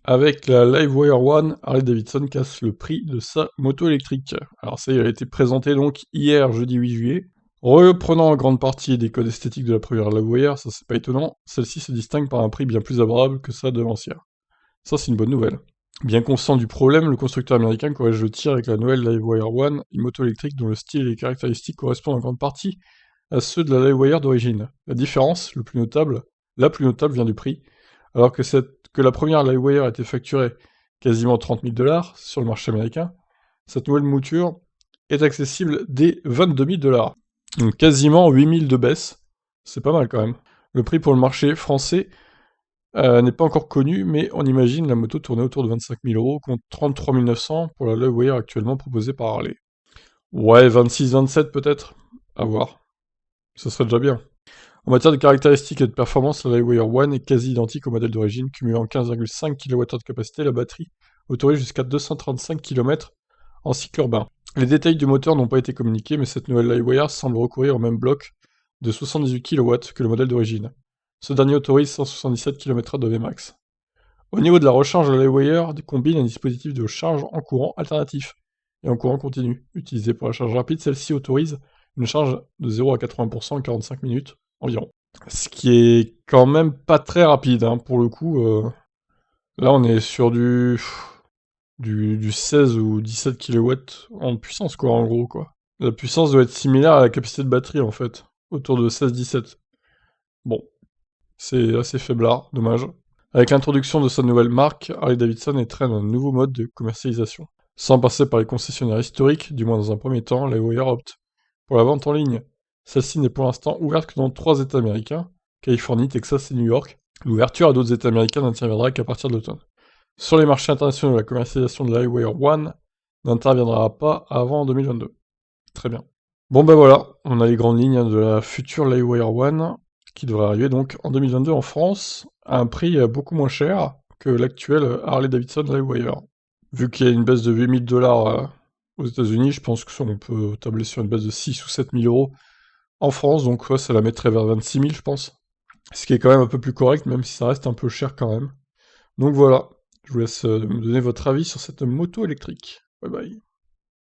avec la Livewire One, Harley-Davidson casse le prix de sa moto électrique. Alors ça, elle a été présentée donc hier, jeudi 8 juillet. Reprenant en grande partie des codes esthétiques de la première Livewire, ça c'est pas étonnant, celle-ci se distingue par un prix bien plus abordable que sa devancière. Ça c'est une bonne nouvelle. Bien conscient du problème, le constructeur américain corrige le tir avec la nouvelle Livewire One, une moto électrique dont le style et les caractéristiques correspondent en grande partie à ceux de la Livewire d'origine. La différence, la plus notable vient du prix, alors que la première Livewire était facturée quasiment 30 000 $ sur le marché américain, cette nouvelle mouture est accessible dès 22 000 $. Donc quasiment 8 000 de baisse, c'est pas mal quand même. Le prix pour le marché français n'est pas encore connu, mais on imagine la moto tourner autour de 25 000 € contre 33 900 pour la Livewire actuellement proposée par Harley. Ouais, 26-27 peut-être, à voir. Ça serait déjà bien. En matière de caractéristiques et de performance, la Livewire One est quasi identique au modèle d'origine, cumulant 15,5 kWh de capacité, la batterie autorise jusqu'à 235 km en cycle urbain. Les détails du moteur n'ont pas été communiqués, mais cette nouvelle Livewire semble recourir au même bloc de 78 kW que le modèle d'origine. Ce dernier autorise 177 km/h de Vmax. Au niveau de la recharge, la Livewire combine un dispositif de charge en courant alternatif et en courant continu. Utilisé pour la charge rapide, celle-ci autorise une charge de 0 à 80% en 45 minutes environ. Ce qui est quand même pas très rapide, hein, pour le coup. Là, on est sur du 16 ou 17 kW en puissance, quoi, en gros, quoi. La puissance doit être similaire à la capacité de batterie, en fait. Autour de 16-17. Bon. C'est assez faiblard, dommage. Avec l'introduction de sa nouvelle marque, Harley-Davidson étraîne un nouveau mode de commercialisation. Sans passer par les concessionnaires historiques, du moins dans un premier temps, la Livewire opte pour la vente en ligne. Celle-ci n'est pour l'instant ouverte que dans 3 États américains, Californie, Texas et New York. L'ouverture à d'autres États américains n'interviendra qu'à partir de l'automne. Sur les marchés internationaux, la commercialisation de la Livewire One n'interviendra pas avant 2022. Très bien. Bon ben voilà, on a les grandes lignes de la future Livewire One, qui devrait arriver donc en 2022 en France, à un prix beaucoup moins cher que l'actuel Harley-Davidson Livewire. Vu qu'il y a une baisse de 8 000 $ aux États-Unis, je pense qu'on peut tabler sur une baisse de 6 ou 7 000 € en France, donc ouais, ça la mettrait vers 26 000, je pense. Ce qui est quand même un peu plus correct, même si ça reste un peu cher quand même. Donc voilà, je vous laisse me donner votre avis sur cette moto électrique. Bye bye.